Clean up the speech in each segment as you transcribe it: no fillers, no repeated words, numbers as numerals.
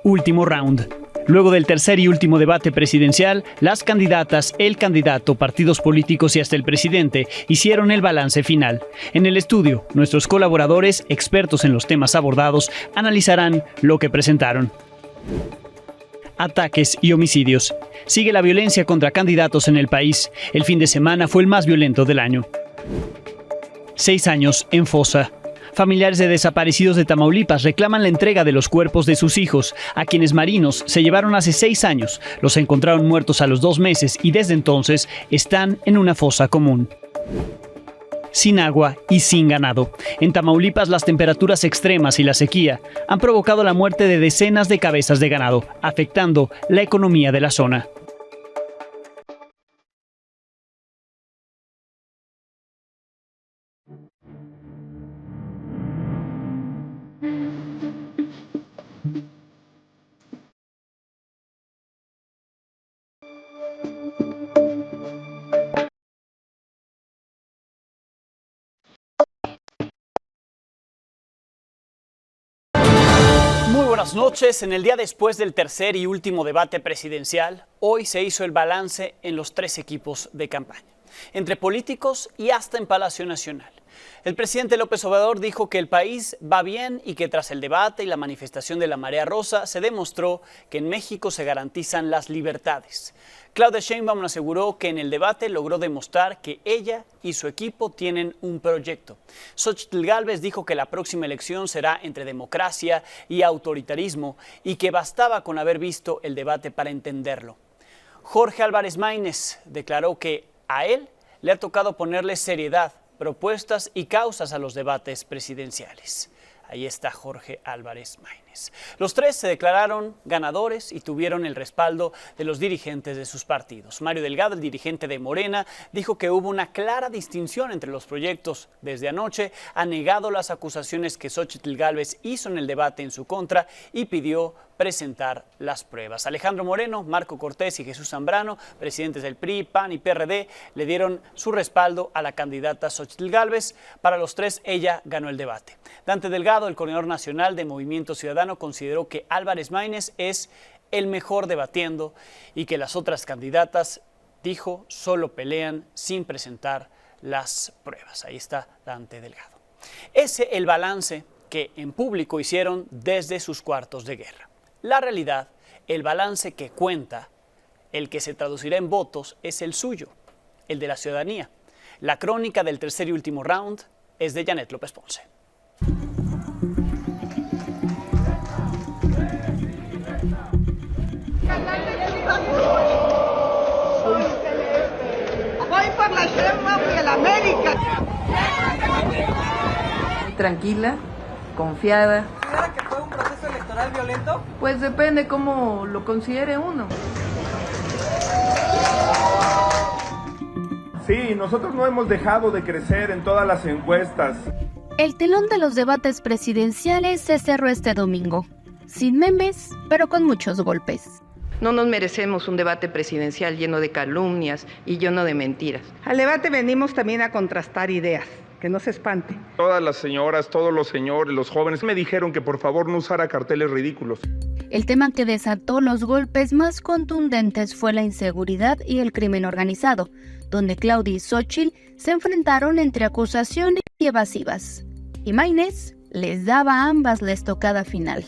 Último round. Luego del tercer y último debate presidencial, las candidatas, el candidato, partidos políticos y hasta el presidente hicieron el balance final. En el estudio, nuestros colaboradores, expertos en los temas abordados, analizarán lo que presentaron. Ataques y homicidios. Sigue la violencia contra candidatos en el país. El fin de semana fue el más violento del año. 6 años en fosa. Familiares de desaparecidos de Tamaulipas reclaman la entrega de los cuerpos de sus hijos, a quienes marinos se llevaron hace 6 años. Los encontraron muertos a los 2 meses y desde entonces están en una fosa común. Sin agua y sin ganado. En Tamaulipas, las temperaturas extremas y la sequía han provocado la muerte de decenas de cabezas de ganado, afectando la economía de la zona. Buenas noches. En el día después del tercer y último debate presidencial, hoy se hizo el balance en los 3 equipos de campaña, entre políticos y hasta en Palacio Nacional. El presidente López Obrador dijo que el país va bien y que tras el debate y la manifestación de la Marea Rosa se demostró que en México se garantizan las libertades. Claudia Sheinbaum aseguró que en el debate logró demostrar que ella y su equipo tienen un proyecto. Xóchitl Gálvez dijo que la próxima elección será entre democracia y autoritarismo y que bastaba con haber visto el debate para entenderlo. Jorge Álvarez Maínez declaró que a él le ha tocado ponerle seriedad, propuestas y causas a los debates presidenciales. Ahí está Jorge Álvarez Maínez. Los 3 se declararon ganadores y tuvieron el respaldo de los dirigentes de sus partidos. Mario Delgado, el dirigente de Morena, dijo que hubo una clara distinción entre los proyectos. Desde anoche ha negado las acusaciones que Xóchitl Gálvez hizo en el debate en su contra y pidió presentar las pruebas. Alejandro Moreno, Marco Cortés y Jesús Zambrano, presidentes del PRI, PAN y PRD, le dieron su respaldo a la candidata Xóchitl Gálvez. Para los 3, ella ganó el debate. Dante Delgado, el coordinador nacional de Movimiento Ciudadano, consideró que Álvarez Maínez es el mejor debatiendo y que las otras candidatas, dijo, solo pelean sin presentar las pruebas. Ahí está Dante Delgado. Ese el balance que en público hicieron desde sus cuartos de guerra. La realidad, el balance que cuenta, el que se traducirá en votos, es el suyo, el de la ciudadanía. La crónica del tercer y último round es de Janet López Ponce. Voy por la Sheinbaum y el América. Tranquila, confiada. ¿Considera que fue un proceso electoral violento? Pues depende cómo lo considere uno. Sí, nosotros no hemos dejado de crecer en todas las encuestas. El telón de los debates presidenciales se cerró este domingo. Sin memes, pero con muchos golpes. No nos merecemos un debate presidencial lleno de calumnias y lleno de mentiras. Al debate venimos también a contrastar ideas, que no se espante. Todas las señoras, todos los señores, los jóvenes me dijeron que por favor no usara carteles ridículos. El tema que desató los golpes más contundentes fue la inseguridad y el crimen organizado, donde Claudia y Xóchitl se enfrentaron entre acusaciones y evasivas. Y Maínez les daba a ambas la estocada final.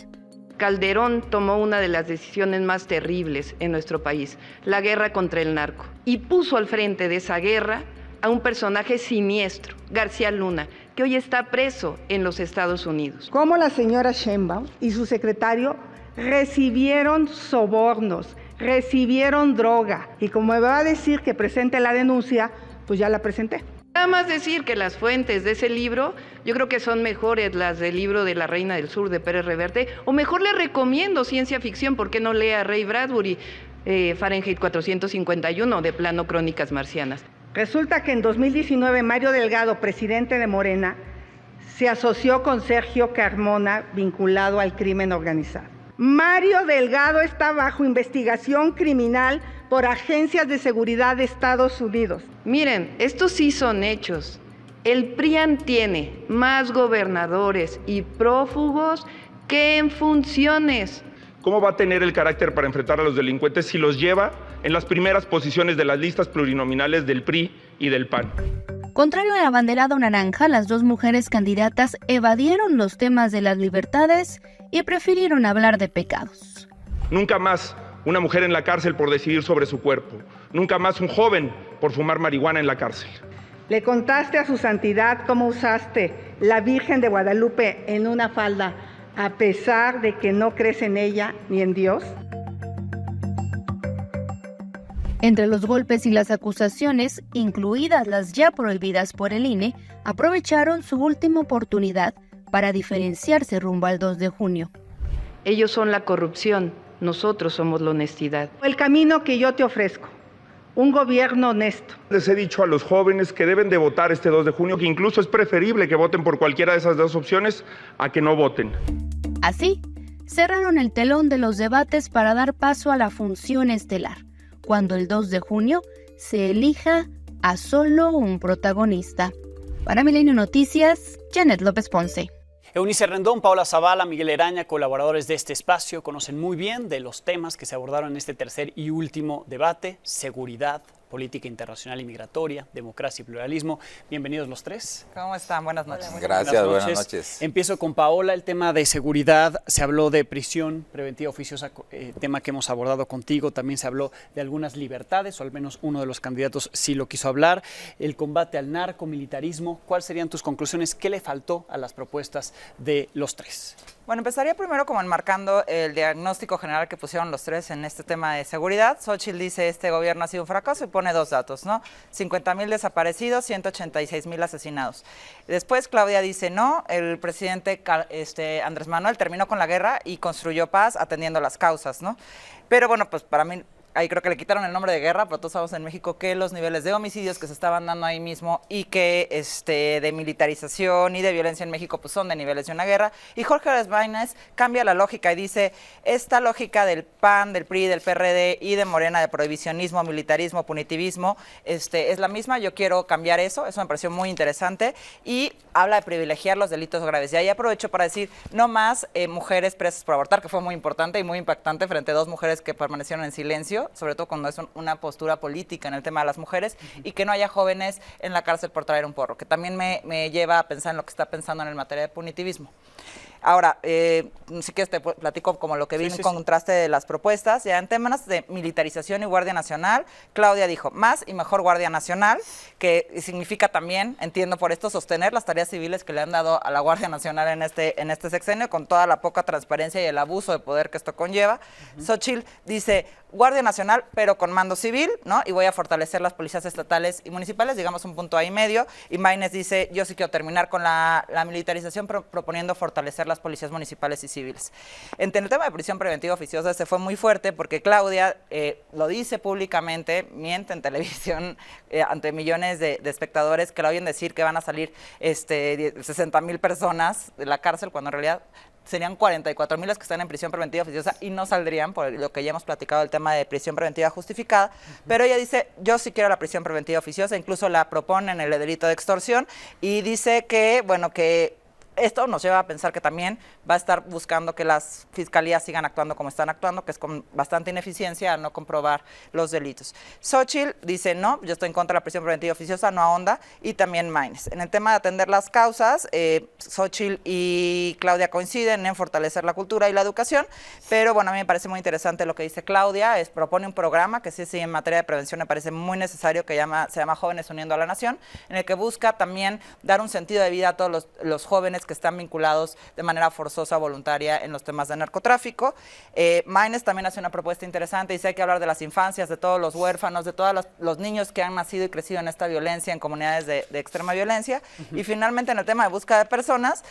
Calderón tomó una de las decisiones más terribles en nuestro país, la guerra contra el narco, y puso al frente de esa guerra a un personaje siniestro, García Luna, que hoy está preso en los Estados Unidos. Como la señora Sheinbaum y su secretario recibieron sobornos, recibieron droga, y como me va a decir que presente la denuncia, pues ya la presenté. Nada más decir que las fuentes de ese libro, yo creo que son mejores las del libro de La Reina del Sur de Pérez Reverte, o mejor le recomiendo ciencia ficción, ¿por qué no lee a Ray Bradbury, Fahrenheit 451, de plano Crónicas Marcianas? Resulta que en 2019 Mario Delgado, presidente de Morena, se asoció con Sergio Carmona, vinculado al crimen organizado. Mario Delgado está bajo investigación criminal por agencias de seguridad de Estados Unidos. Miren, estos sí son hechos. El PRIAN tiene más gobernadores y prófugos que en funciones. ¿Cómo va a tener el carácter para enfrentar a los delincuentes si los lleva en las primeras posiciones de las listas plurinominales del PRI y del PAN? Contrario al abanderado naranja, las dos mujeres candidatas evadieron los temas de las libertades y prefirieron hablar de pecados. Nunca más una mujer en la cárcel por decidir sobre su cuerpo. Nunca más un joven por fumar marihuana en la cárcel. ¿Le contaste a su santidad cómo usaste la Virgen de Guadalupe en una falda, a pesar de que no crees en ella ni en Dios? Entre los golpes y las acusaciones, incluidas las ya prohibidas por el INE, aprovecharon su última oportunidad para diferenciarse rumbo al 2 de junio. Ellos son la corrupción, nosotros somos la honestidad. El camino que yo te ofrezco, un gobierno honesto. Les he dicho a los jóvenes que deben de votar este 2 de junio, que incluso es preferible que voten por cualquiera de esas dos opciones a que no voten. Así, cerraron el telón de los debates para dar paso a la función estelar, cuando el 2 de junio se elija a solo un protagonista. Para Milenio Noticias, Janet López Ponce. Eunice Rendón, Paola Zavala, Miguel Eraña, colaboradores de este espacio, conocen muy bien de los temas que se abordaron en este tercer y último debate: seguridad, política internacional y migratoria, democracia y pluralismo. Bienvenidos los tres. ¿Cómo están? Buenas noches. Gracias, buenas noches. Empiezo con Paola. El tema de seguridad, se habló de prisión preventiva oficiosa, tema que hemos abordado contigo. También se habló de algunas libertades, o al menos uno de los candidatos sí lo quiso hablar. El combate al narcomilitarismo. ¿Cuáles serían tus conclusiones? ¿Qué le faltó a las propuestas de los tres? Bueno, empezaría primero como enmarcando el diagnóstico general que pusieron los tres en este tema de seguridad. Xóchitl dice este gobierno ha sido un fracaso y pone dos datos, ¿no? 50,000 desaparecidos, 186,000 asesinados. Después Claudia dice no, el presidente Andrés Manuel terminó con la guerra y construyó paz atendiendo las causas, ¿no? Pero bueno, pues para mí ahí creo que le quitaron el nombre de guerra, pero todos sabemos en México que los niveles de homicidios que se estaban dando ahí mismo y que de militarización y de violencia en México pues son de niveles de una guerra. Y Jorge Lainez cambia la lógica y dice, esta lógica del PAN, del PRI, del PRD y de Morena, de prohibicionismo, militarismo, punitivismo, es la misma, yo quiero cambiar eso me pareció muy interesante, y habla de privilegiar los delitos graves. Y ahí aprovecho para decir, no más mujeres presas por abortar, que fue muy importante y muy impactante frente a dos mujeres que permanecieron en silencio, sobre todo cuando es una postura política en el tema de las mujeres, y que no haya jóvenes en la cárcel por traer un porro, que también me lleva a pensar en lo que está pensando en el materia de punitivismo. Ahora, sí que te platico como lo que vi en contraste de las propuestas. Ya en temas de militarización y Guardia Nacional, Claudia dijo más y mejor Guardia Nacional, que significa también, entiendo por esto, sostener las tareas civiles que le han dado a la Guardia Nacional en este sexenio, con toda la poca transparencia y el abuso de poder que esto conlleva. Xóchitl dice Guardia Nacional, pero con mando civil, ¿no? Y voy a fortalecer las policías estatales y municipales, digamos un punto ahí medio. Y Maínez dice, yo sí quiero terminar con la militarización, proponiendo fortalecer las policías municipales y civiles. En el tema de prisión preventiva oficiosa se fue muy fuerte porque Claudia lo dice públicamente, miente en televisión ante millones de espectadores que la oyen decir que van a salir 60,000 personas de la cárcel, cuando en realidad serían 44,000 las que están en prisión preventiva oficiosa y no saldrían, por lo que ya hemos platicado del tema de prisión preventiva justificada. Pero ella dice, yo sí quiero la prisión preventiva oficiosa, incluso la propone en el delito de extorsión, y dice que, bueno, que esto nos lleva a pensar que también va a estar buscando que las fiscalías sigan actuando como están actuando, que es con bastante ineficiencia a no comprobar los delitos. Xóchitl dice no, yo estoy en contra de la prisión preventiva oficiosa, no ahonda, y también Maínez. En el tema de atender las causas, Xóchitl y Claudia coinciden en fortalecer la cultura y la educación, pero bueno, a mí me parece muy interesante lo que dice Claudia, propone un programa que sí en materia de prevención me parece muy necesario, que se llama Jóvenes Uniendo a la Nación, en el que busca también dar un sentido de vida a todos los jóvenes que están vinculados de manera forzosa, voluntaria en los temas de narcotráfico. Maínez también hace una propuesta interesante, dice hay que hablar de las infancias, de todos los huérfanos, de todos los niños que han nacido y crecido en esta violencia, en comunidades de extrema violencia. Y finalmente en el tema de búsqueda de personas,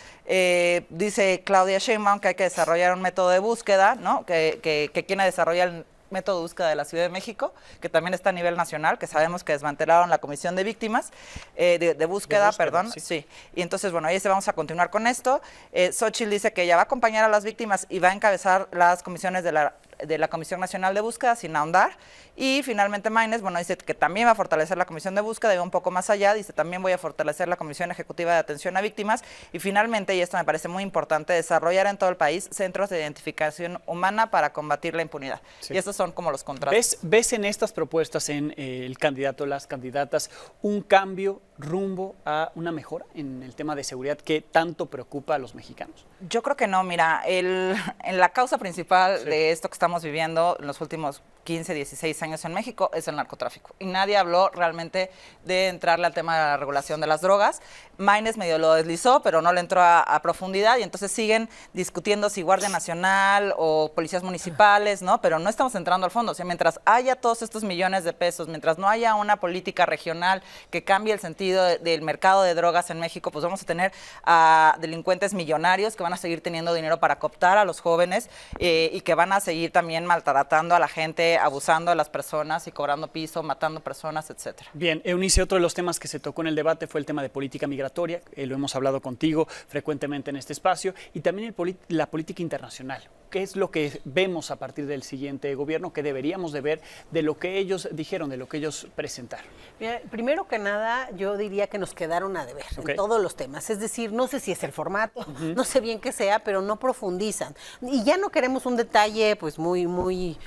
dice Claudia Sheinbaum que hay que desarrollar un método de búsqueda, ¿no? que quien desarrolla el método de búsqueda de la Ciudad de México, que también está a nivel nacional, que sabemos que desmantelaron la Comisión de Víctimas, de búsqueda, perdón, sí. Y entonces, bueno, ahí vamos a continuar con esto. Xóchitl dice que ella va a acompañar a las víctimas y va a encabezar las comisiones de la de la Comisión Nacional de Búsqueda sin ahondar. Y finalmente Maynes, bueno, dice que también va a fortalecer la Comisión de Búsqueda, y va un poco más allá, dice también voy a fortalecer la Comisión Ejecutiva de Atención a Víctimas y finalmente, y esto me parece muy importante, desarrollar en todo el país centros de identificación humana para combatir la impunidad. Sí. Y estos son como los contratos. ¿Ves en estas propuestas, en el candidato, las candidatas, un cambio rumbo a una mejora en el tema de seguridad que tanto preocupa a los mexicanos? Yo creo que no, mira, en la causa principal de esto que estamos viviendo en los últimos 15, 16 años en México es el narcotráfico. Y nadie habló realmente de entrarle al tema de la regulación de las drogas. Maynes medio lo deslizó, pero no le entró a profundidad, y entonces siguen discutiendo si Guardia Nacional o policías municipales, ¿no? Pero no estamos entrando al fondo. O sea, mientras haya todos estos millones de pesos, mientras no haya una política regional que cambie el sentido del mercado de drogas en México, pues vamos a tener a delincuentes millonarios que van a seguir teniendo dinero para cooptar a los jóvenes y que van a seguir también maltratando a la gente, abusando de las personas y cobrando piso, matando personas, etcétera. Bien, Eunice, otro de los temas que se tocó en el debate fue el tema de política migratoria, lo hemos hablado contigo frecuentemente en este espacio, y también la política internacional. ¿Qué es lo que vemos a partir del siguiente gobierno, que deberíamos de ver de lo que ellos dijeron, de lo que ellos presentaron? Mira, primero que nada, yo diría que nos quedaron a deber en todos los temas. Es decir, no sé si es el formato, no sé bien qué sea, pero no profundizan. Y ya no queremos un detalle, pues muy,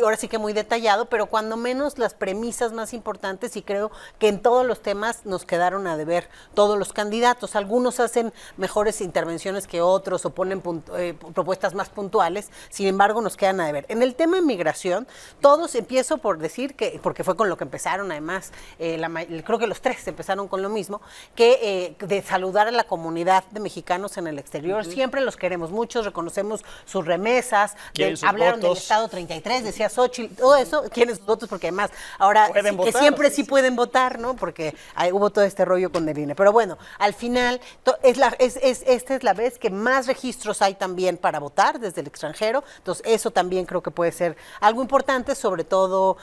ahora sí que muy detallado, pero cuando menos las premisas más importantes, y creo que en todos los temas nos quedaron a deber todos los candidatos. Algunos hacen mejores intervenciones que otros o ponen propuestas más puntuales, sin embargo nos quedan a deber. En el tema de migración, todos, empiezo por decir que, porque fue con lo que empezaron además, creo que los tres empezaron con lo mismo, que de saludar a la comunidad de mexicanos en el exterior. Siempre los queremos, muchos reconocemos sus remesas, hablaron del Estado 33, decía Xochitl, todo eso, quieren sus votos, porque además ahora que siempre sí pueden votar, ¿no? Porque hubo todo este rollo con el INE. Pero bueno, al final, esta es la vez que más registros hay también para votar desde el extranjero, entonces eso también creo que puede ser algo importante, sobre todo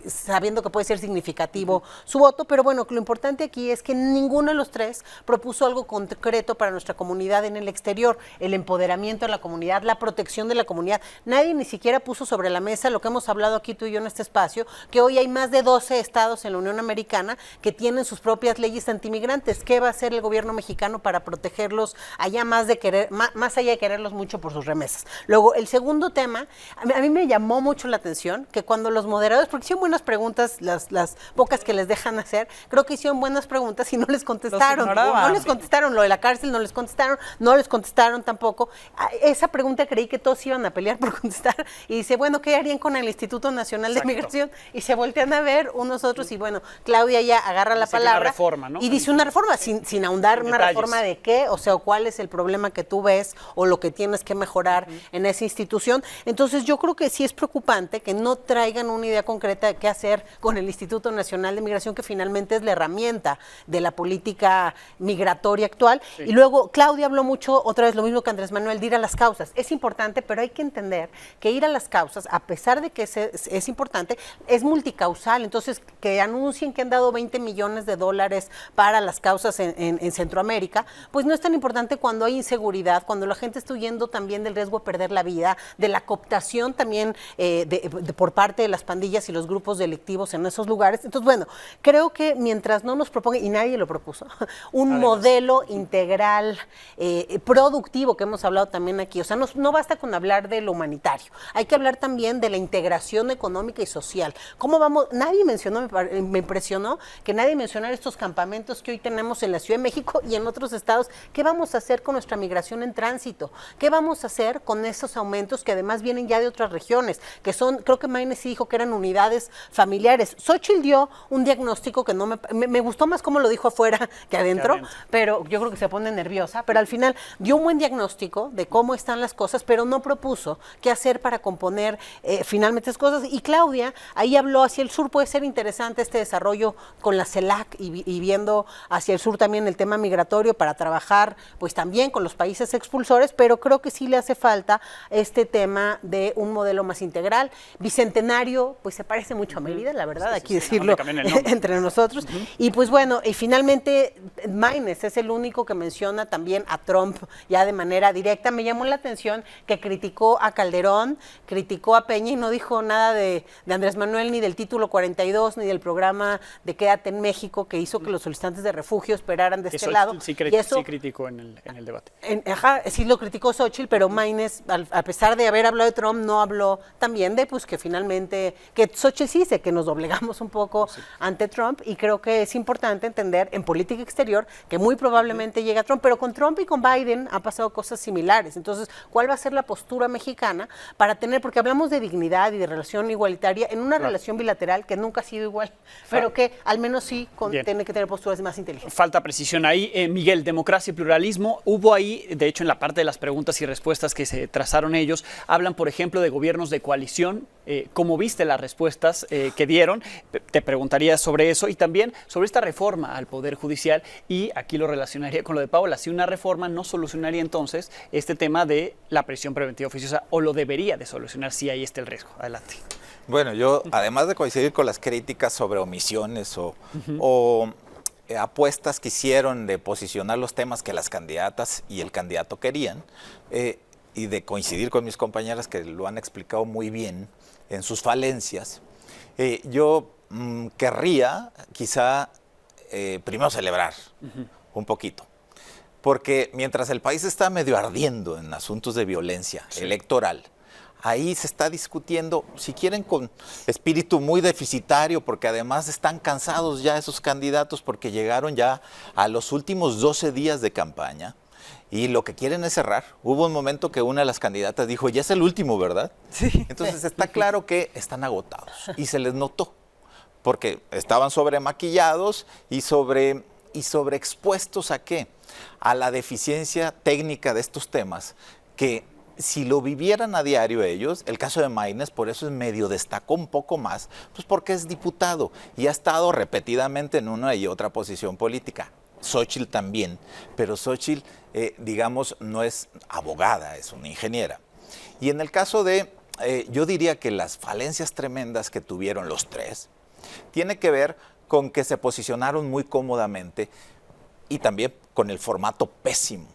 sabiendo que puede ser significativo su voto, pero bueno, lo importante aquí es que ninguno de los tres propuso algo concreto para nuestra comunidad en el exterior, el empoderamiento de la comunidad, la protección de la comunidad. Nadie ni siquiera puso sobre la mesa lo que hemos hablado aquí tú y yo en este espacio, que hoy hay más de 12 estados en la Unión Americana que tienen sus propias leyes antimigrantes. ¿Qué va a hacer el gobierno mexicano para protegerlos allá más allá de quererlos mucho por sus remesas? Luego, el segundo tema, a mí me llamó mucho la atención que cuando los moderadores, porque hicieron buenas preguntas, las pocas que les dejan hacer, creo que hicieron buenas preguntas y no les contestaron. No les contestaron lo de la cárcel, no les contestaron tampoco. Esa pregunta creí que todos iban a pelear por contestar, y dice, bueno, ¿qué harían con el Instituto Nacional de Migración? Y se voltean a ver unos otros, y bueno, Claudia ya agarra la palabra una reforma, ¿no? Y dice una reforma, sin ahondar una reforma de qué, o sea, cuál es el problema que tú ves o lo que tienes que mejorar en esa institución. Entonces yo creo que sí es preocupante que no traigan una idea concreta de qué hacer con el Instituto Nacional de Migración, que finalmente es la herramienta de la política migratoria actual. Sí. Y luego Claudia habló mucho, otra vez lo mismo que Andrés Manuel, de ir a las causas. Es importante, pero hay que entender que ir a las causas, a pesar de que es importante, es multicausal. Entonces, que anuncien que han dado $20 millones para las causas en Centroamérica, pues no es tan importante cuando hay inseguridad, cuando la gente está huyendo también del riesgo de perder la vida, de la cooptación también por parte de las pandillas y los grupos delictivos en esos lugares. Entonces, bueno, creo que mientras no nos propongan, y nadie lo propuso, un modelo integral, productivo, que hemos hablado también aquí, o sea, no basta con hablar de lo humanitario, hay que hablar también de la integración económica y social. ¿Cómo vamos? Nadie mencionó, me impresionó que nadie mencionara estos campamentos que hoy tenemos en la Ciudad de México y en otros estados. ¿Qué vamos a hacer con nuestra migración en tránsito? ¿Qué vamos a hacer con esos aumentos que además vienen ya de otras regiones? Que son, creo que Maynes sí dijo que eran unidades familiares. Xochitl dio un diagnóstico que no me gustó más cómo lo dijo afuera que adentro, pero yo creo que se pone nerviosa, pero al final dio un buen diagnóstico de cómo están las cosas, pero no propuso nervioso qué hacer para componer finalmente esas cosas. Y Claudia ahí habló hacia el sur, puede ser interesante este desarrollo con la CELAC y viendo hacia el sur también el tema migratorio para trabajar pues también con los países expulsores, pero creo que sí le hace falta este tema de un modelo más integral. Bicentenario, pues se parece mucho a Mérida, la verdad, aquí decirlo entre nosotros. Y pues bueno, y finalmente Maynes es el único que menciona también a Trump ya de manera directa. Me llamó la atención que criticó a Calderón, criticó a Peña y no dijo nada de Andrés Manuel, ni del título 42, ni del programa de Quédate en México, que hizo que los solicitantes de refugio esperaran de este lado. Sí, sí criticó en el debate. Sí lo criticó Xóchitl, pero Maynes, a pesar de haber hablado de Trump, no habló también de pues que finalmente, que Xóchitl sí dice que nos doblegamos un poco ante Trump, y creo que es importante entender en política exterior que muy probablemente llega Trump, pero con Trump y con Biden han pasado cosas similares. Entonces, ¿cuál va a ser la postura mexicana para tener, porque hablamos de dignidad y de relación igualitaria en una relación bilateral que nunca ha sido igual, pero que al menos sí tiene que tener posturas más inteligentes? Falta precisión ahí. Miguel, democracia y pluralismo, hubo ahí, de hecho en la parte de las preguntas y respuestas que se trazaron ellos, hablan por ejemplo de gobiernos de coalición. ¿Cómo viste las respuestas que dieron? Te preguntaría sobre eso y también sobre esta reforma al Poder Judicial, y aquí lo relacionaría con lo de Paola. Si una reforma no solucionaría entonces este tema de la prisión preventiva oficiosa, o lo debería de solucionar si ahí está el riesgo. Adelante. Bueno, yo además de coincidir con las críticas sobre omisiones o apuestas que hicieron de posicionar los temas que las candidatas y el candidato querían, y de coincidir con mis compañeras que lo han explicado muy bien en sus falencias, yo querría quizá primero celebrar un poquito, porque mientras el país está medio ardiendo en asuntos de violencia electoral, ahí se está discutiendo, si quieren con espíritu muy deficitario, porque además están cansados ya esos candidatos porque llegaron ya a los últimos 12 días de campaña y lo que quieren es cerrar. Hubo un momento que una de las candidatas dijo, ya es el último, ¿verdad? Sí. Entonces está claro que están agotados y se les notó, porque estaban sobremaquillados y sobreexpuestos ¿a qué? A la deficiencia técnica de estos temas, que si lo vivieran a diario ellos, el caso de Maynes, por eso medio destacó un poco más, pues porque es diputado y ha estado repetidamente en una y otra posición política. Xóchitl también, pero Xóchitl, digamos, no es abogada, es una ingeniera. Y en el caso de, yo diría que las falencias tremendas que tuvieron los tres, tiene que ver con que se posicionaron muy cómodamente y también con el formato pésimo.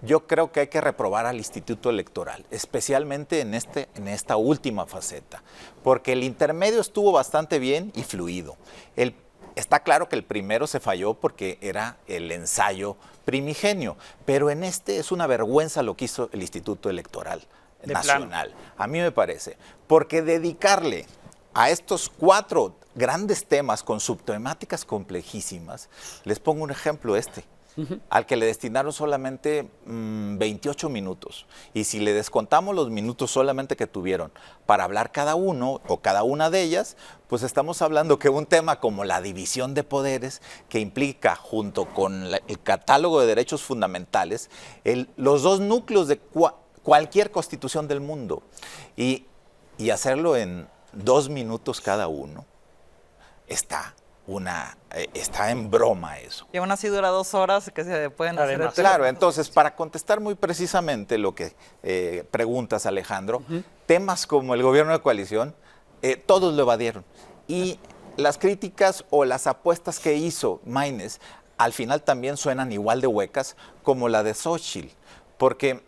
Yo creo que hay que reprobar al Instituto Electoral, especialmente en esta última faceta, porque el intermedio estuvo bastante bien y fluido. Está claro que el primero se falló porque era el ensayo primigenio, pero en este es una vergüenza lo que hizo el Instituto Electoral Nacional, a mí me parece, porque dedicarle a estos 4 grandes temas con subtemáticas complejísimas, les pongo un ejemplo al que le destinaron solamente 28 minutos. Y si le descontamos los minutos solamente que tuvieron para hablar cada uno o cada una de ellas, pues estamos hablando que un tema como la división de poderes, que implica junto con el catálogo de derechos fundamentales, los 2 núcleos de cualquier constitución del mundo, y hacerlo en 2 minutos cada uno, está en broma eso. Y aún así dura 2 horas que se pueden hacer. Claro, entonces, para contestar muy precisamente lo que preguntas, Alejandro, temas como el gobierno de coalición, todos lo evadieron. Y las críticas o las apuestas que hizo Maynes, al final también suenan igual de huecas como la de Xóchitl, porque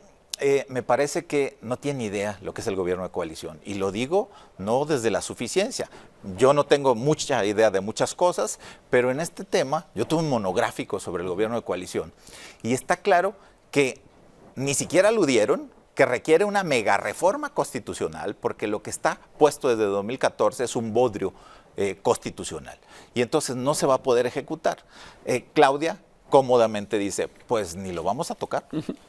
me parece que no tiene idea lo que es el gobierno de coalición. Y lo digo no desde la suficiencia. Yo no tengo mucha idea de muchas cosas, pero en este tema yo tuve un monográfico sobre el gobierno de coalición. Y está claro que ni siquiera aludieron que requiere una mega reforma constitucional, porque lo que está puesto desde 2014 es un bodrio constitucional. Y entonces no se va a poder ejecutar. Claudia cómodamente dice, pues ni lo vamos a tocar.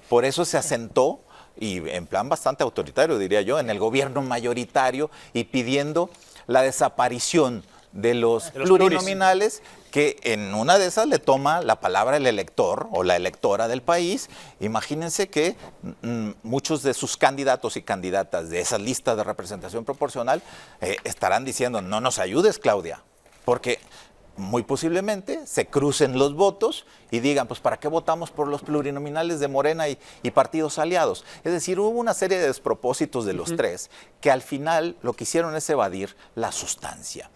Por eso se asentó, y en plan bastante autoritario diría yo, en el gobierno mayoritario y pidiendo la desaparición de los plurinominales, que en una de esas le toma la palabra el elector o la electora del país. Imagínense que muchos de sus candidatos y candidatas de esas listas de representación proporcional estarán diciendo, no nos ayudes, Claudia, porque muy posiblemente se crucen los votos y digan, pues ¿para qué votamos por los plurinominales de Morena y partidos aliados? Es decir, hubo una serie de despropósitos de los tres que al final lo que hicieron es evadir la sustancia.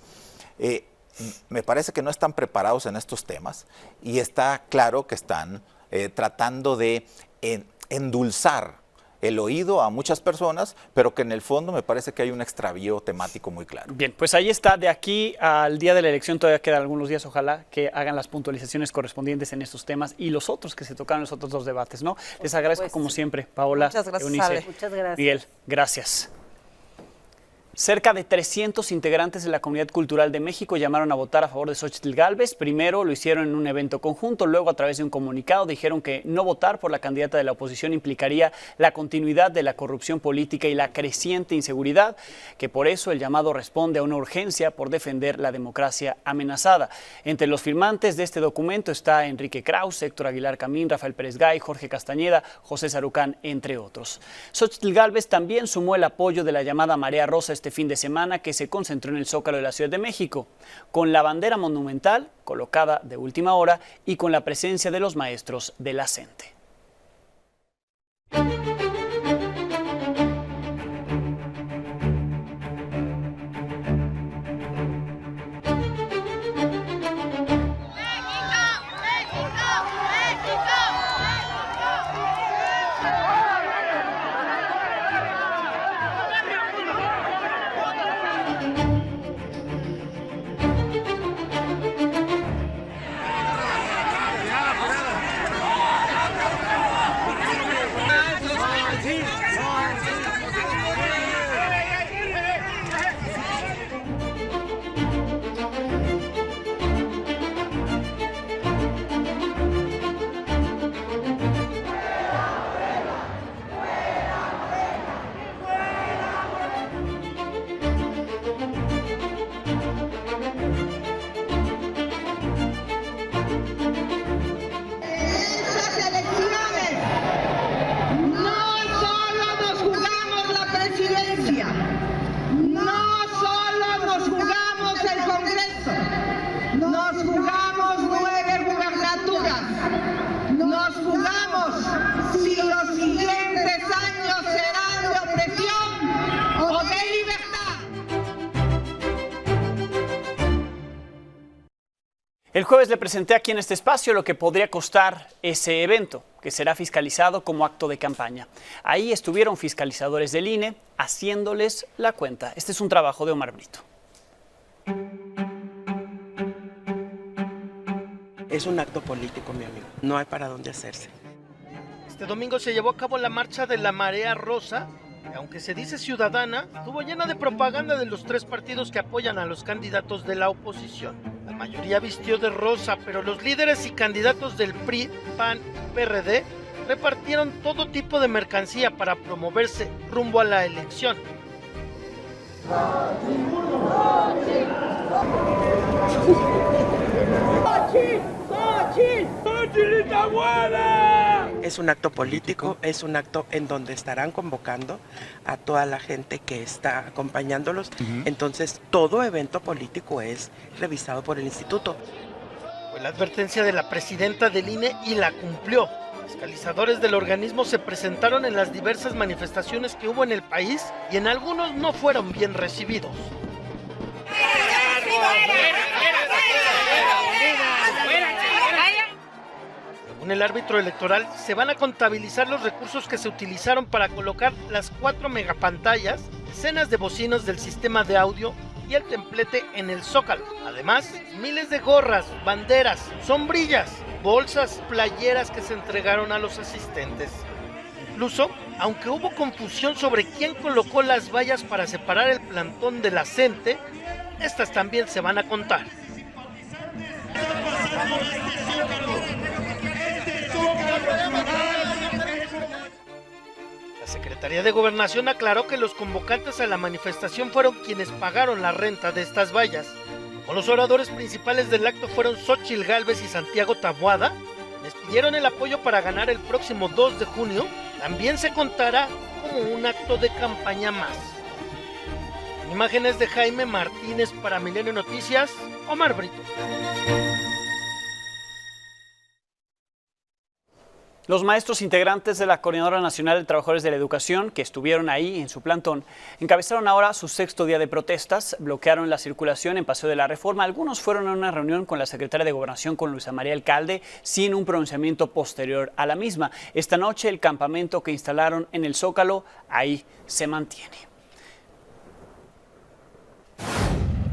Me parece que no están preparados en estos temas y está claro que están tratando de endulzar el oído a muchas personas, pero que en el fondo me parece que hay un extravío temático muy claro. Bien, pues ahí está. De aquí al día de la elección todavía quedan algunos días. Ojalá que hagan las puntualizaciones correspondientes en estos temas y los otros que se tocaron en los otros dos debates, ¿no? Les agradezco como siempre, Paola, muchas gracias, Eunice, Ale. Muchas gracias. Miguel, gracias. Cerca de 300 integrantes de la Comunidad Cultural de México llamaron a votar a favor de Xóchitl Gálvez. Primero lo hicieron en un evento conjunto, luego a través de un comunicado dijeron que no votar por la candidata de la oposición implicaría la continuidad de la corrupción política y la creciente inseguridad, que por eso el llamado responde a una urgencia por defender la democracia amenazada. Entre los firmantes de este documento está Enrique Krause, Héctor Aguilar Camín, Rafael Pérez Gay, Jorge Castañeda, José Sarucán, entre otros. Xóchitl Gálvez también sumó el apoyo de la llamada Marea Rosa este fin de semana, que se concentró en el Zócalo de la Ciudad de México, con la bandera monumental colocada de última hora y con la presencia de los maestros de la CENTE. El jueves le presenté aquí en este espacio lo que podría costar ese evento, que será fiscalizado como acto de campaña. Ahí estuvieron fiscalizadores del INE haciéndoles la cuenta. Este es un trabajo de Omar Brito. Es un acto político, mi amigo. No hay para dónde hacerse. Este domingo se llevó a cabo la marcha de la Marea Rosa, que aunque se dice ciudadana, estuvo llena de propaganda de los tres partidos que apoyan a los candidatos de la oposición. La mayoría vistió de rosa, pero los líderes y candidatos del PRI, PAN y PRD repartieron todo tipo de mercancía para promoverse rumbo a la elección. Es un acto político, es un acto en donde estarán convocando a toda la gente que está acompañándolos. Entonces, todo evento político es revisado por el instituto. Fue la advertencia de la presidenta del INE y la cumplió. Fiscalizadores del organismo se presentaron en las diversas manifestaciones que hubo en el país y en algunos no fueron bien recibidos. Según el árbitro electoral, se van a contabilizar los recursos que se utilizaron para colocar las 4 megapantallas, decenas de bocinas del sistema de audio y el templete en el Zócalo. Además, miles de gorras, banderas, sombrillas, bolsas, playeras que se entregaron a los asistentes. Incluso, aunque hubo confusión sobre quién colocó las vallas para separar el plantón de la CENTE, estas también se van a contar. La Secretaría de Gobernación aclaró que los convocantes a la manifestación fueron quienes pagaron la renta de estas vallas. Con los oradores principales del acto fueron Xóchitl Gálvez y Santiago Taboada. Les pidieron el apoyo para ganar el próximo 2 de junio. También se contará como un acto de campaña más. En imágenes de Jaime Martínez para Milenio Noticias, Omar Brito. Los maestros integrantes de la Coordinadora Nacional de Trabajadores de la Educación, que estuvieron ahí en su plantón, encabezaron ahora su 6º día de protestas, bloquearon la circulación en Paseo de la Reforma. Algunos fueron a una reunión con la secretaria de Gobernación, con Luisa María Alcalde, sin un pronunciamiento posterior a la misma. Esta noche el campamento que instalaron en el Zócalo, ahí se mantiene.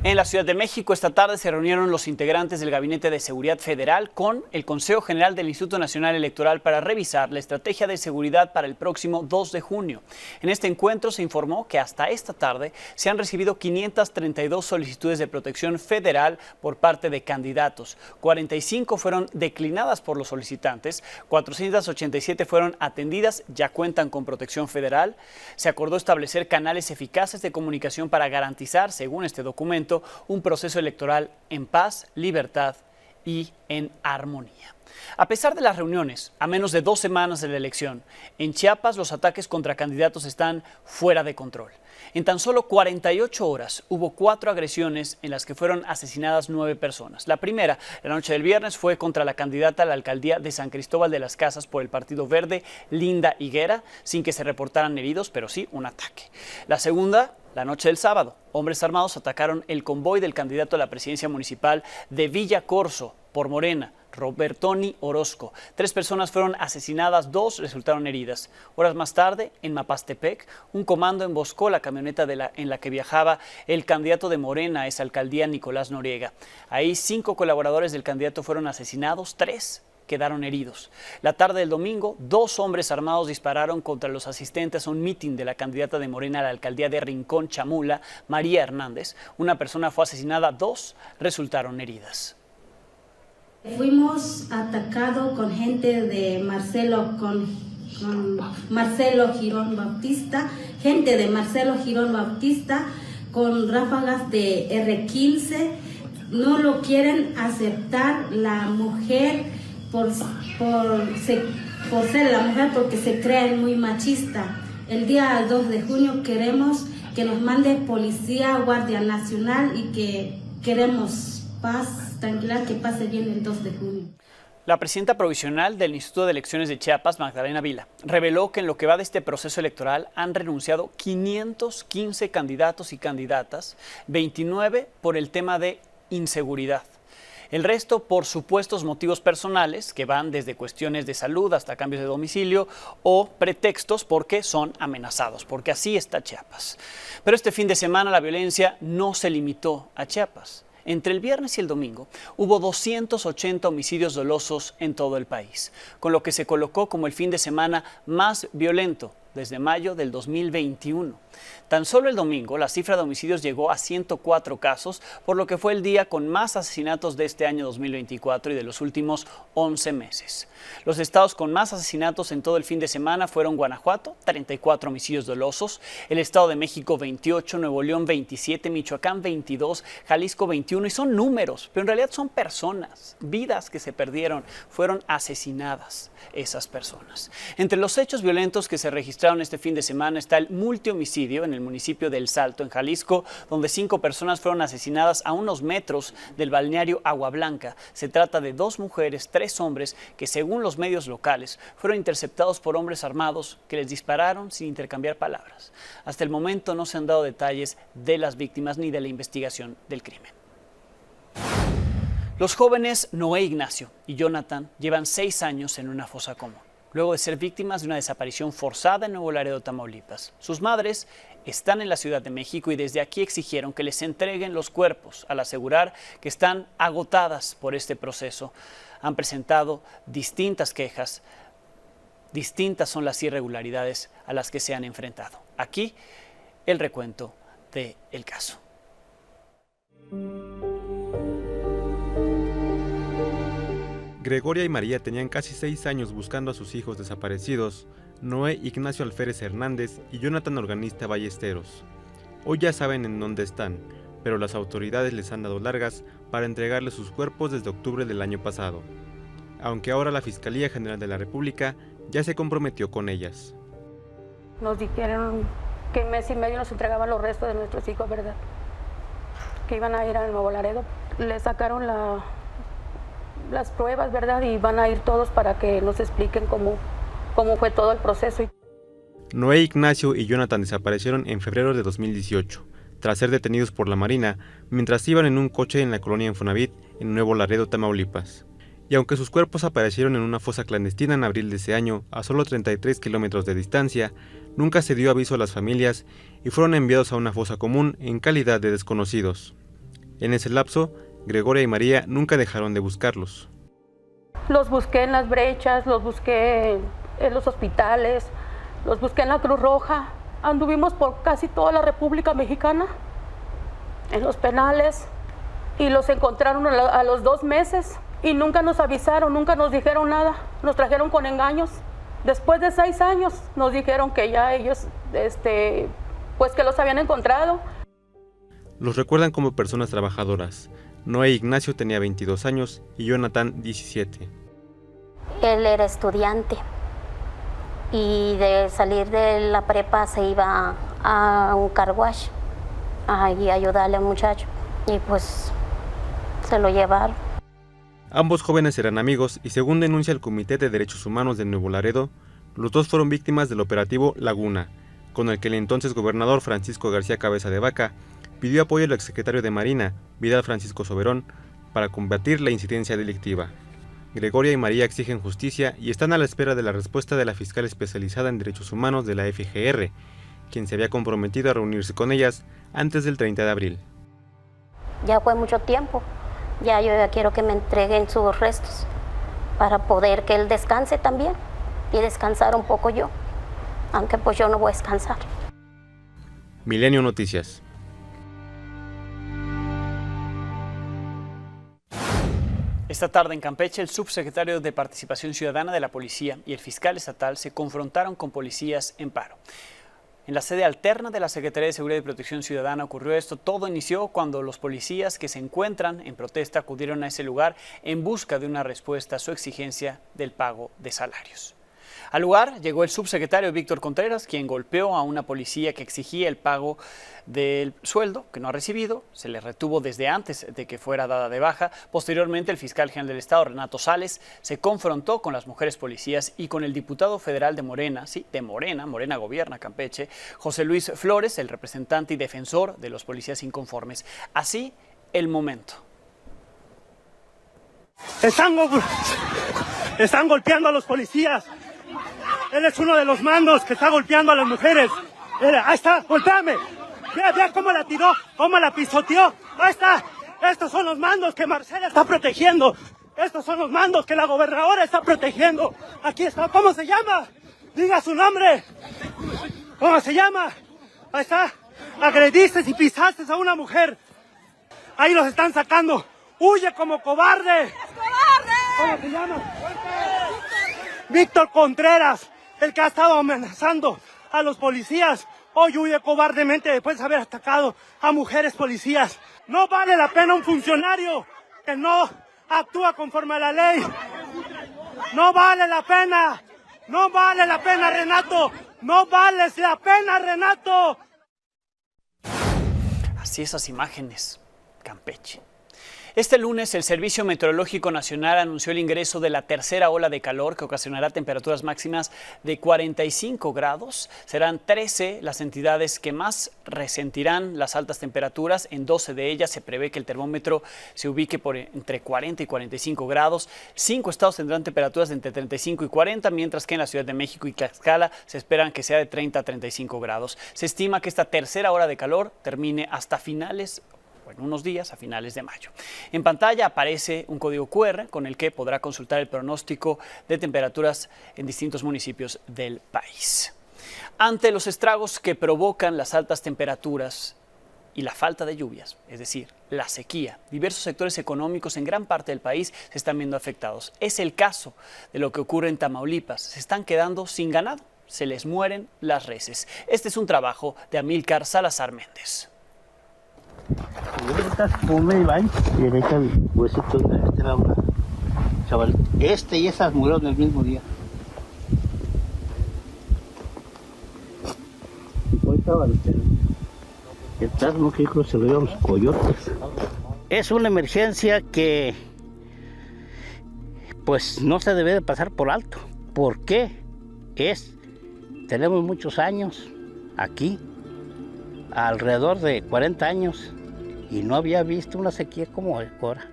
En la Ciudad de México esta tarde se reunieron los integrantes del Gabinete de Seguridad Federal con el Consejo General del Instituto Nacional Electoral para revisar la estrategia de seguridad para el próximo 2 de junio. En este encuentro se informó que hasta esta tarde se han recibido 532 solicitudes de protección federal por parte de candidatos. 45 fueron declinadas por los solicitantes, 487 fueron atendidas, ya cuentan con protección federal. Se acordó establecer canales eficaces de comunicación para garantizar, según este documento, un proceso electoral en paz, libertad y en armonía. A pesar de las reuniones, a menos de 2 semanas de la elección, en Chiapas los ataques contra candidatos están fuera de control. En tan solo 48 horas hubo 4 agresiones en las que fueron asesinadas 9 personas. La primera, la noche del viernes, fue contra la candidata a la alcaldía de San Cristóbal de las Casas por el Partido Verde, Linda Higuera, sin que se reportaran heridos, pero sí un ataque. La segunda, la noche del sábado, hombres armados atacaron el convoy del candidato a la presidencia municipal de Villa Corso por Morena, Robertoni Orozco. 3 personas fueron asesinadas, 2 resultaron heridas. Horas más tarde, en Mapastepec, un comando emboscó la camioneta en la que viajaba el candidato de Morena a esa alcaldía, Nicolás Noriega. Ahí 5 colaboradores del candidato fueron asesinados, 3 quedaron heridos. La tarde del domingo, 2 hombres armados dispararon contra los asistentes a un mitin de la candidata de Morena a la alcaldía de Rincón Chamula, María Hernández. Una persona fue asesinada, 2 resultaron heridas. Fuimos atacados con gente de Marcelo, con Marcelo Girón Bautista, gente de Marcelo Girón Bautista con ráfagas de R15. No lo quieren aceptar la mujer por ser la mujer, porque se creen muy machista. El día 2 de junio queremos que nos mande policía, Guardia Nacional, y que queremos paz, tranquilidad, que pase bien el 2 de junio. La presidenta provisional del Instituto de Elecciones de Chiapas, Magdalena Vila, reveló que en lo que va de este proceso electoral han renunciado 515 candidatos y candidatas, 29 por el tema de inseguridad. El resto por supuestos motivos personales, que van desde cuestiones de salud hasta cambios de domicilio, o pretextos porque son amenazados, porque así está Chiapas. Pero este fin de semana la violencia no se limitó a Chiapas. Entre el viernes y el domingo hubo 280 homicidios dolosos en todo el país, con lo que se colocó como el fin de semana más violento desde mayo del 2021. Tan solo el domingo la cifra de homicidios llegó a 104 casos, por lo que fue el día con más asesinatos de este año 2024 y de los últimos 11 meses. Los estados con más asesinatos en todo el fin de semana fueron Guanajuato, 34 homicidios dolosos, el Estado de México 28, Nuevo León 27, Michoacán 22, Jalisco 21, y son números, pero en realidad son personas, vidas que se perdieron, fueron asesinadas esas personas. Entre los hechos violentos que se registraron este fin de semana está el multihomicidio en el municipio de El Salto, en Jalisco, donde 5 personas fueron asesinadas a unos metros del balneario Agua Blanca. Se trata de 2 mujeres, 3 hombres que, según los medios locales, fueron interceptados por hombres armados que les dispararon sin intercambiar palabras. Hasta el momento no se han dado detalles de las víctimas ni de la investigación del crimen. Los jóvenes Noé Ignacio y Jonathan llevan 6 años en una fosa común, luego de ser víctimas de una desaparición forzada en Nuevo Laredo, Tamaulipas. Sus madres están en la Ciudad de México y desde aquí exigieron que les entreguen los cuerpos, al asegurar que están agotadas por este proceso. Han presentado distintas quejas, distintas son las irregularidades a las que se han enfrentado. Aquí el recuento del caso. Gregoria y María tenían casi 6 años buscando a sus hijos desaparecidos, Noé Ignacio Alférez Hernández y Jonathan Organista Ballesteros. Hoy ya saben en dónde están, pero las autoridades les han dado largas para entregarles sus cuerpos desde octubre del año pasado, aunque ahora la Fiscalía General de la República ya se comprometió con ellas. Nos dijeron que en mes y medio nos entregaban los restos de nuestros hijos, ¿verdad? Que iban a ir al Nuevo Laredo. Le sacaron las pruebas, ¿verdad? Y van a ir todos para que nos expliquen cómo fue todo el proceso. Noé, Ignacio y Jonathan desaparecieron en febrero de 2018, tras ser detenidos por la Marina mientras iban en un coche en la colonia Infonavit en Nuevo Laredo, Tamaulipas. Y aunque sus cuerpos aparecieron en una fosa clandestina en abril de ese año, a solo 33 kilómetros de distancia, nunca se dio aviso a las familias y fueron enviados a una fosa común en calidad de desconocidos. En ese lapso, Gregoria y María nunca dejaron de buscarlos. Los busqué en las brechas, los busqué en los hospitales, los busqué en la Cruz Roja. Anduvimos por casi toda la República Mexicana, en los penales, y los encontraron a los 2 meses. Y nunca nos avisaron, nunca nos dijeron nada, nos trajeron con engaños. Después de 6 años nos dijeron que ya ellos, pues que los habían encontrado. Los recuerdan como personas trabajadoras. Noé Ignacio tenía 22 años y Jonathan 17. Él era estudiante y de salir de la prepa se iba a un car wash y ayudarle al muchacho y pues se lo llevaron. Ambos jóvenes eran amigos y según denuncia el Comité de Derechos Humanos de Nuevo Laredo, los dos fueron víctimas del operativo Laguna, con el que el entonces gobernador Francisco García Cabeza de Vaca pidió apoyo al exsecretario de Marina, Vidal Francisco Soberón, para combatir la incidencia delictiva. Gregoria y María exigen justicia y están a la espera de la respuesta de la fiscal especializada en derechos humanos de la FGR, quien se había comprometido a reunirse con ellas antes del 30 de abril. Ya fue mucho tiempo. Ya yo ya quiero que me entreguen sus restos para poder que él descanse también y descansar un poco yo, aunque pues yo no voy a descansar. Milenio Noticias. Esta tarde en Campeche, el subsecretario de Participación Ciudadana de la Policía y el fiscal estatal se confrontaron con policías en paro. En la sede alterna de la Secretaría de Seguridad y Protección Ciudadana ocurrió esto. Todo inició cuando los policías que se encuentran en protesta acudieron a ese lugar en busca de una respuesta a su exigencia del pago de salarios. Al lugar llegó el subsecretario Víctor Contreras, quien golpeó a una policía que exigía el pago del sueldo que no ha recibido. Se le retuvo desde antes de que fuera dada de baja. Posteriormente, el fiscal general del Estado, Renato Sales, se confrontó con las mujeres policías y con el diputado federal de Morena, sí, de Morena, Morena gobierna Campeche, José Luis Flores, el representante y defensor de los policías inconformes. Así, el momento. Están golpeando a los policías. Él es uno de los mandos que está golpeando a las mujeres. Ahí está, golpéame. Vea cómo la tiró, cómo la pisoteó. Ahí está. Estos son los mandos que Marcela está protegiendo. Estos son los mandos que la gobernadora está protegiendo. Aquí está. ¿Cómo se llama? Diga su nombre. ¿Cómo se llama? Ahí está. Agrediste y pisaste a una mujer. Ahí los están sacando. ¡Huye como cobarde! ¡Cobarde! ¿Cómo se llama? Víctor Contreras, el que ha estado amenazando a los policías, hoy huye cobardemente después de haber atacado a mujeres policías. No vale la pena un funcionario que no actúa conforme a la ley. No vale la pena. No vale la pena, Renato. No vales la pena, Renato. Así esas imágenes, Campeche. Este lunes, el Servicio Meteorológico Nacional anunció el ingreso de la tercera ola de calor que ocasionará temperaturas máximas de 45 grados. Serán 13 las entidades que más resentirán las altas temperaturas. En 12 de ellas se prevé que el termómetro se ubique por entre 40 y 45 grados. 5 estados tendrán temperaturas de entre 35 y 40, mientras que en la Ciudad de México y Tlaxcala se esperan que sea de 30 a 35 grados. Se estima que esta tercera ola de calor termine hasta finales en unos días, a finales de mayo. En pantalla aparece un código QR con el que podrá consultar el pronóstico de temperaturas en distintos municipios del país. Ante los estragos que provocan las altas temperaturas y la falta de lluvias, es decir, la sequía, diversos sectores económicos en gran parte del país se están viendo afectados. Es el caso de lo que ocurre en Tamaulipas. Se están quedando sin ganado, se les mueren las reses. Este es un trabajo de Amílcar Salazar Méndez. Chaval, y esas murieron el mismo día. Se lo dieron los coyotes. Es una emergencia que pues no se debe de pasar por alto. ¿Por qué? Tenemos muchos años aquí, alrededor de 40 años, y no había visto una sequía como ahora.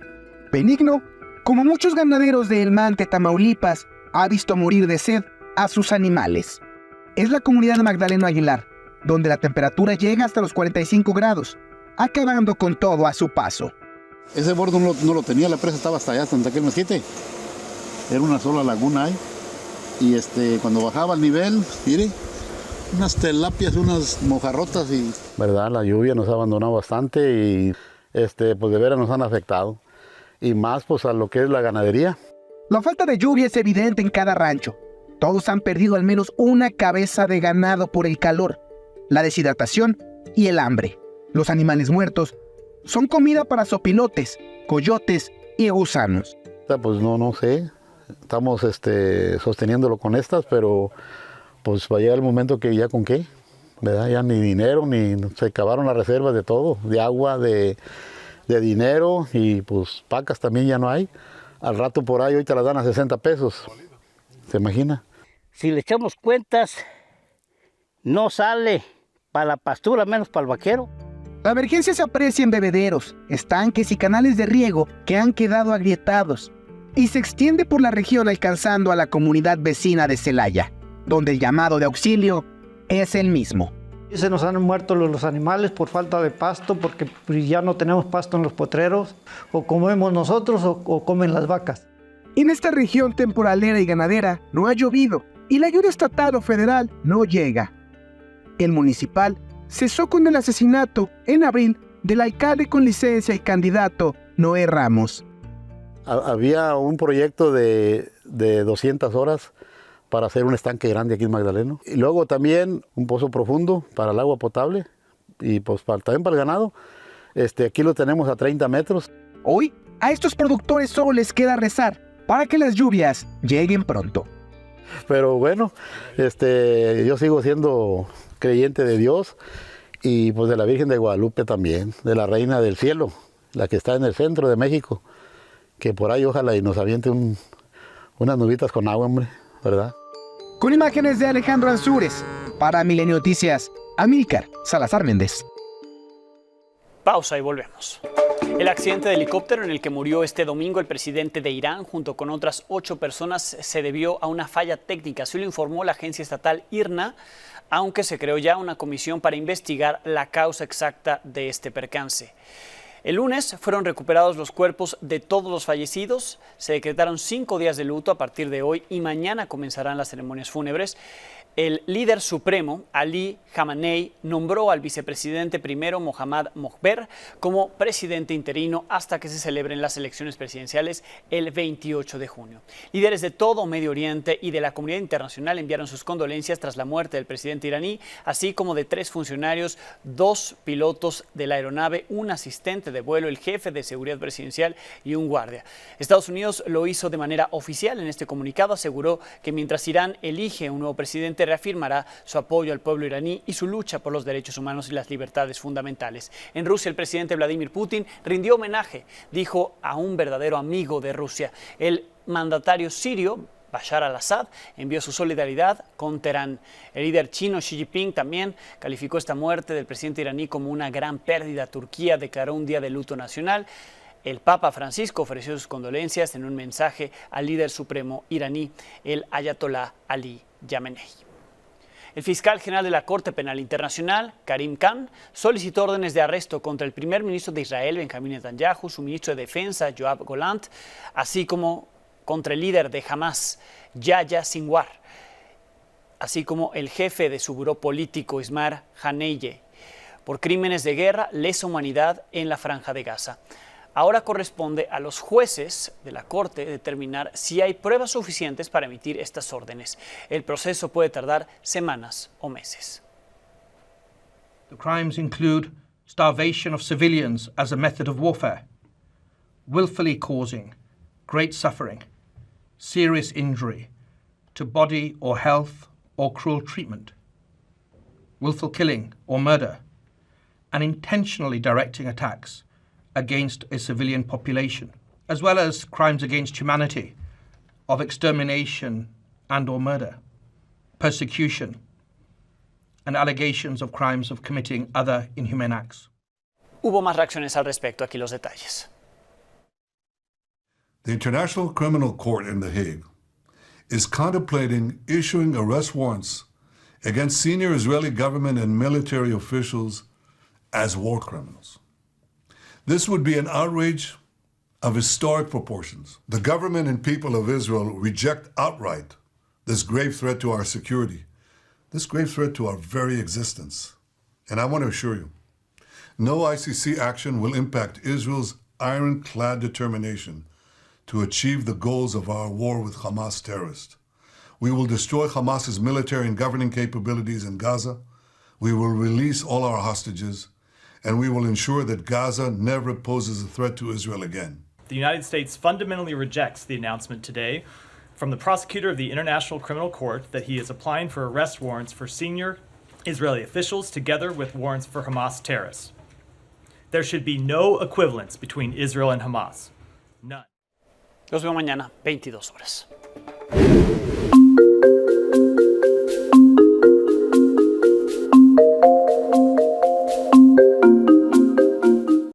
Benigno, como muchos ganaderos de El Mante, Tamaulipas, ha visto morir de sed a sus animales. Es la comunidad de Magdaleno Aguilar, donde la temperatura llega hasta los 45 grados, acabando con todo a su paso. Ese bordo no lo tenía, la presa estaba hasta allá, hasta aquel mezquite. Era una sola laguna ahí. Y cuando bajaba el nivel, mire, unas tilapias, unas mojarrotas y... ¿Verdad? La lluvia nos ha abandonado bastante y pues de veras nos han afectado. Y más pues a lo que es la ganadería. La falta de lluvia es evidente en cada rancho. Todos han perdido al menos una cabeza de ganado por el calor, la deshidratación y el hambre. Los animales muertos son comida para zopilotes, coyotes y gusanos. Pues no sé. Estamos sosteniéndolo con estas, pero pues va a llegar el momento que ya con qué, ¿verdad? Ya ni dinero, ni se acabaron las reservas de todo, de agua, de dinero, y pues pacas también ya no hay. Al rato por ahí hoy te las dan a 60 pesos, ¿se imagina? Si le echamos cuentas, no sale para la pastura, menos para el vaquero. La emergencia se aprecia en bebederos, estanques y canales de riego que han quedado agrietados, y se extiende por la región alcanzando a la comunidad vecina de Celaya, donde el llamado de auxilio es el mismo. Se nos han muerto los animales por falta de pasto, porque ya no tenemos pasto en los potreros, o comemos nosotros o comen las vacas. En esta región temporalera y ganadera no ha llovido, y la ayuda estatal o federal no llega. El municipal cesó con el asesinato en abril del alcalde con licencia y candidato Noé Ramos. Había un proyecto de 200 horas para hacer un estanque grande aquí en Magdaleno. Y luego también un pozo profundo para el agua potable y pues también para el ganado. Aquí lo tenemos a 30 metros. Hoy a estos productores solo les queda rezar para que las lluvias lleguen pronto. Pero bueno, yo sigo siendo creyente de Dios y pues de la Virgen de Guadalupe también, de la Reina del Cielo, la que está en el centro de México. Que por ahí ojalá y nos aviente unas nubitas con agua, hombre, ¿verdad? Con imágenes de Alejandro Ansúrez, para Milenio Noticias, Amílcar Salazar Méndez. Pausa y volvemos. El accidente de helicóptero en el que murió este domingo el presidente de Irán junto con otras 8 personas se debió a una falla técnica, así lo informó la agencia estatal IRNA, aunque se creó ya una comisión para investigar la causa exacta de este percance. El lunes fueron recuperados los cuerpos de todos los fallecidos, se decretaron 5 días de luto a partir de hoy y mañana comenzarán las ceremonias fúnebres. El líder supremo, Ali Khamenei, nombró al vicepresidente primero, Mohammad Mokber, como presidente interino hasta que se celebren las elecciones presidenciales el 28 de junio. Líderes de todo Medio Oriente y de la comunidad internacional enviaron sus condolencias tras la muerte del presidente iraní, así como de 3 funcionarios, 2 pilotos de la aeronave, un asistente de vuelo, el jefe de seguridad presidencial y un guardia. Estados Unidos lo hizo de manera oficial. En este comunicado aseguró que mientras Irán elige un nuevo presidente, reafirmará su apoyo al pueblo iraní y su lucha por los derechos humanos y las libertades fundamentales. En Rusia, el presidente Vladimir Putin rindió homenaje, dijo, a un verdadero amigo de Rusia. El mandatario sirio, Bashar al-Assad, envió su solidaridad con Teherán. El líder chino Xi Jinping también calificó esta muerte del presidente iraní como una gran pérdida. Turquía declaró un día de luto nacional. El Papa Francisco ofreció sus condolencias en un mensaje al líder supremo iraní, el Ayatollah Ali Khamenei. El fiscal general de la Corte Penal Internacional, Karim Khan, solicitó órdenes de arresto contra el primer ministro de Israel, Benjamín Netanyahu, su ministro de Defensa, Yoav Gallant, así como contra el líder de Hamas, Yahya Sinwar, así como el jefe de su buró político, Ismail Haniyeh, por crímenes de guerra, lesa humanidad en la Franja de Gaza. Ahora corresponde a los jueces de la Corte determinar si hay pruebas suficientes para emitir estas órdenes. El proceso puede tardar semanas o meses. The crimes include starvation of civilians as a method of warfare, willfully causing great suffering, serious injury to body or health or cruel treatment, willful killing or murder, and intentionally directing attacks against a civilian population, as well as crimes against humanity of extermination and or murder, persecution, and allegations of crimes of committing other inhumane acts. Hubo más reacciones al respecto, aquí los detalles. The International Criminal Court in The Hague is contemplating issuing arrest warrants against senior Israeli government and military officials as war criminals. This would be an outrage of historic proportions. The government and people of Israel reject outright this grave threat to our security, this grave threat to our very existence. And I want to assure you, no ICC action will impact Israel's ironclad determination to achieve the goals of our war with Hamas terrorists. We will destroy Hamas's military and governing capabilities in Gaza. We will release all our hostages, and we will ensure that Gaza never poses a threat to Israel again. The United States fundamentally rejects the announcement today from the prosecutor of the International Criminal Court that he is applying for arrest warrants for senior Israeli officials together with warrants for Hamas terrorists. There should be no equivalence between Israel and Hamas. None. Los veo mañana, 22 horas.